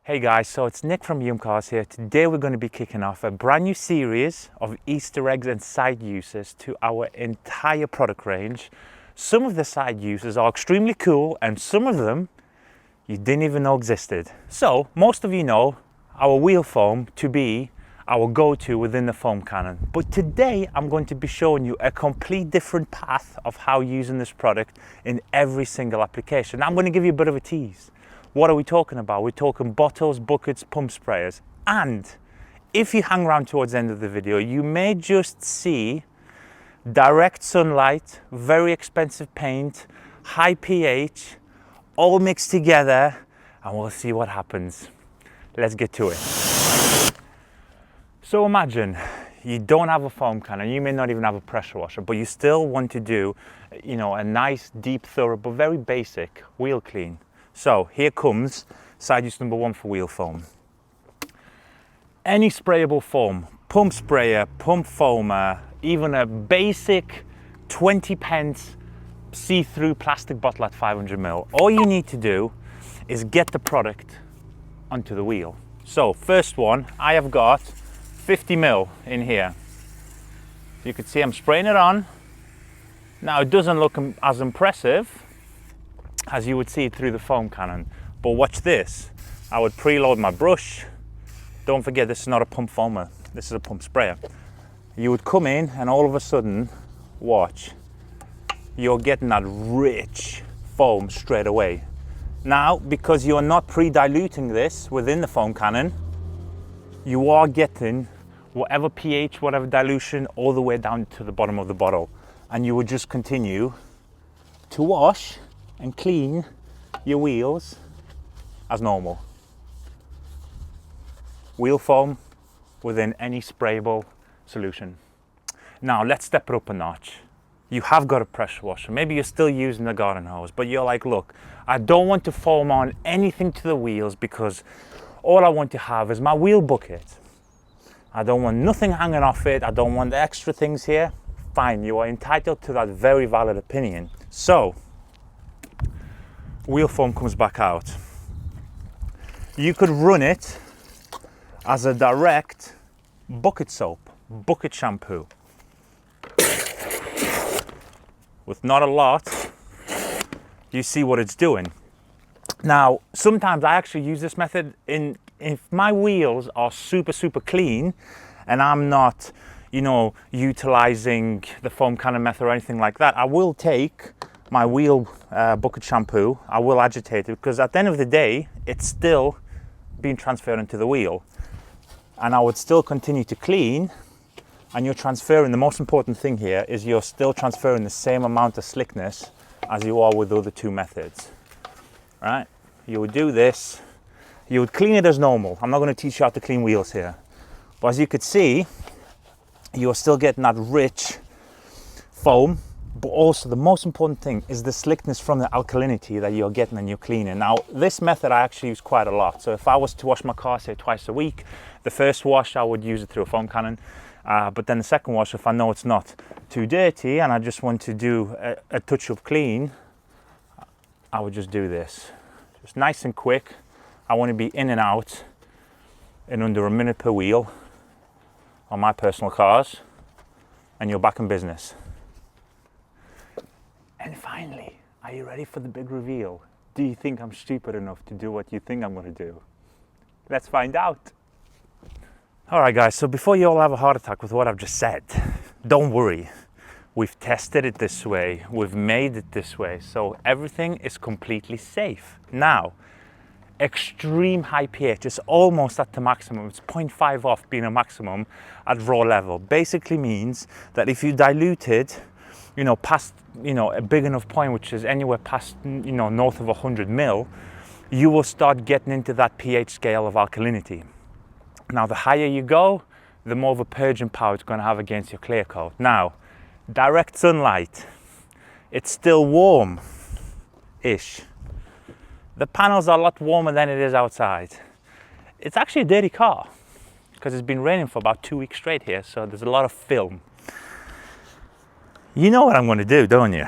Hey guys, so it's Nick from YumCars here. Today we're going to be kicking off a brand new series of Easter eggs and side uses to our entire product range. Some of the side uses are extremely cool and some of them you didn't even know existed. So most of you know our wheel foam to be our go-to within the foam cannon. But today I'm going to be showing you a complete different path of how using this product in every single application. Now, I'm going to give you a bit of a tease. What are we talking about? We're talking bottles, buckets, pump sprayers. And if you hang around towards the end of the video, you may just see direct sunlight, very expensive paint, high pH, all mixed together, and we'll see what happens. Let's get to it. So imagine you don't have a foam cannon, you may not even have a pressure washer, but you still want to do, a nice, deep, thorough, but very basic wheel clean. So here comes side use number one for wheel foam. Any sprayable foam, pump sprayer, pump foamer, even a basic 20 pence see-through plastic bottle at 500 ml. All you need to do is get the product onto the wheel. So first one, I have got 50 ml in here. You can see I'm spraying it on. Now it doesn't look as impressive as you would see it through the foam cannon, but watch this. I would preload my brush. Don't forget, this is not a pump foamer, this is a pump sprayer. You would come in and all of a sudden, watch, you're getting that rich foam straight away. Now, because you're not pre-diluting this within the foam cannon, you are getting whatever pH, whatever dilution, all the way down to the bottom of the bottle. And you would just continue to wash and clean your wheels as normal. Wheel foam within any sprayable solution. Now let's step it up a notch. You have got a pressure washer. Maybe you're still using the garden hose, but you're like, look, I don't want to foam on anything to the wheels because all I want to have is my wheel bucket. I don't want nothing hanging off it. I don't want the extra things here. Fine, you are entitled to that very valid opinion. So, wheel foam comes back out. You could run it as a direct bucket soap, bucket shampoo. With not a lot, you see what it's doing. Now, sometimes I actually use this method if my wheels are super, super clean and I'm not, utilizing the foam cannon method or anything like that. I will take my wheel bucket shampoo, I will agitate it because at the end of the day, it's still being transferred into the wheel. And I would still continue to clean, and you're transferring, the most important thing here is you're still transferring the same amount of slickness as you are with the other two methods, right? You would do this, you would clean it as normal. I'm not going to teach you how to clean wheels here. But as you could see, you're still getting that rich foam, but also the most important thing is the slickness from the alkalinity that you're getting and you're cleaning. Now, this method I actually use quite a lot. So if I was to wash my car, say twice a week, the first wash I would use it through a foam cannon. But then the second wash, if I know it's not too dirty and I just want to do a touch of clean, I would just do this. Just nice and quick. I want to be in and out in under a minute per wheel on my personal cars, and you're back in business. And finally, are you ready for the big reveal? Do you think I'm stupid enough to do what you think I'm going to do? Let's find out. All right, guys, so before you all have a heart attack with what I've just said, don't worry. We've tested it this way. We've made it this way. So everything is completely safe. Now, extreme high pH is almost at the maximum. It's 0.5 off being a maximum at raw level. Basically means that if you dilute it, past, a big enough point, which is anywhere past, north of 100 mil, you will start getting into that pH scale of alkalinity. Now, the higher you go, the more of a purging power it's going to have against your clear coat. Now, direct sunlight, it's still warm-ish. The panels are a lot warmer than it is outside. It's actually a dirty car because it's been raining for about 2 weeks straight here, so there's a lot of film. You know what I'm going to do, don't you?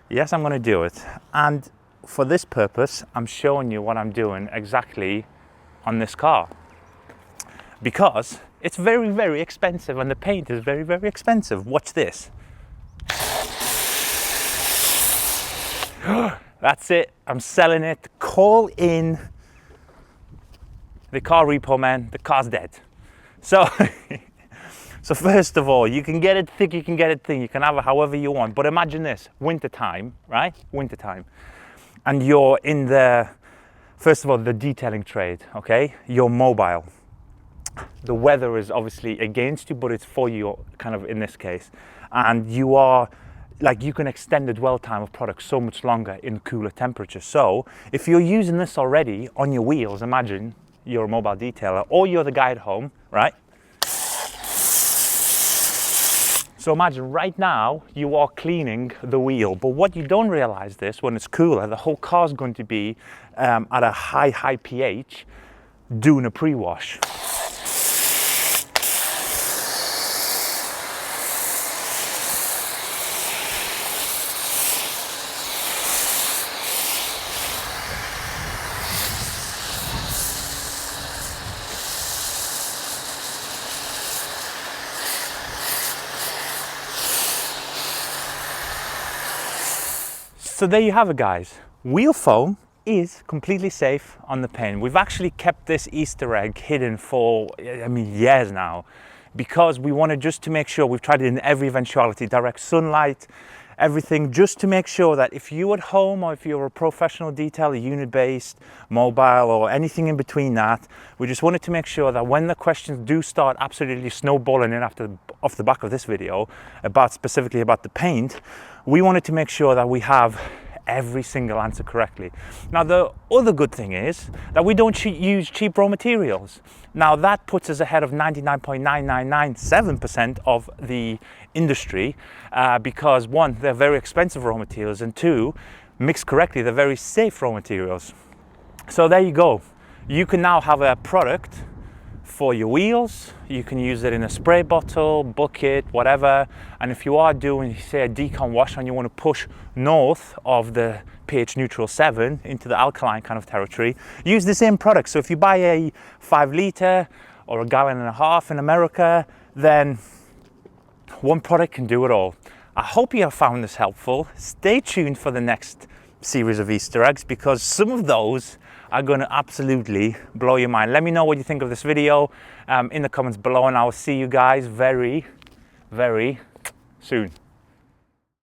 Yes, I'm going to do it. And for this purpose, I'm showing you what I'm doing exactly on this car, because it's very, very expensive and the paint is very, very expensive. Watch this. That's it, I'm selling it. Call in the car repo man, the car's dead. So, so first of all, you can get it thick, you can get it thin, you can have it however you want. But imagine this, winter time, right? Winter time. And you're in the, first of all, the detailing trade, okay? You're mobile. The weather is obviously against you, but it's for you, kind of in this case. And you are, like, you can extend the dwell time of products so much longer in cooler temperatures. So if you're using this already on your wheels, imagine you're a mobile detailer or you're the guy at home, right? So imagine right now you are cleaning the wheel, but what you don't realize this, when it's cooler, the whole car's going to be at a high pH doing a pre-wash. So there you have it, guys. Wheel foam is completely safe on the paint. We've actually kept this Easter egg hidden for, I mean, years now, because we wanted just to make sure, we've tried it in every eventuality, direct sunlight, everything, just to make sure that if you're at home or if you're a professional detailer, unit-based, mobile, or anything in between that, we just wanted to make sure that when the questions do start absolutely snowballing in off the back of this video, specifically about the paint, we wanted to make sure that we have every single answer correctly. Now, the other good thing is that we don't use cheap raw materials. Now, that puts us ahead of 99.9997% of the industry because one, they're very expensive raw materials, and two, mixed correctly, they're very safe raw materials. So there you go. You can now have a product for your wheels. You can use it in a spray bottle, bucket, whatever. And if you are doing, say, a decon wash and you want to push north of the pH neutral 7 into the alkaline kind of territory, use the same product. So if you buy a 5 litre or a 1.5 gallon in America, then one product can do it all. I hope you have found this helpful. Stay tuned for the next series of Easter eggs, because some of those are going to absolutely blow your mind. Let me know what you think of this video in the comments below, and I will see you guys very, very soon.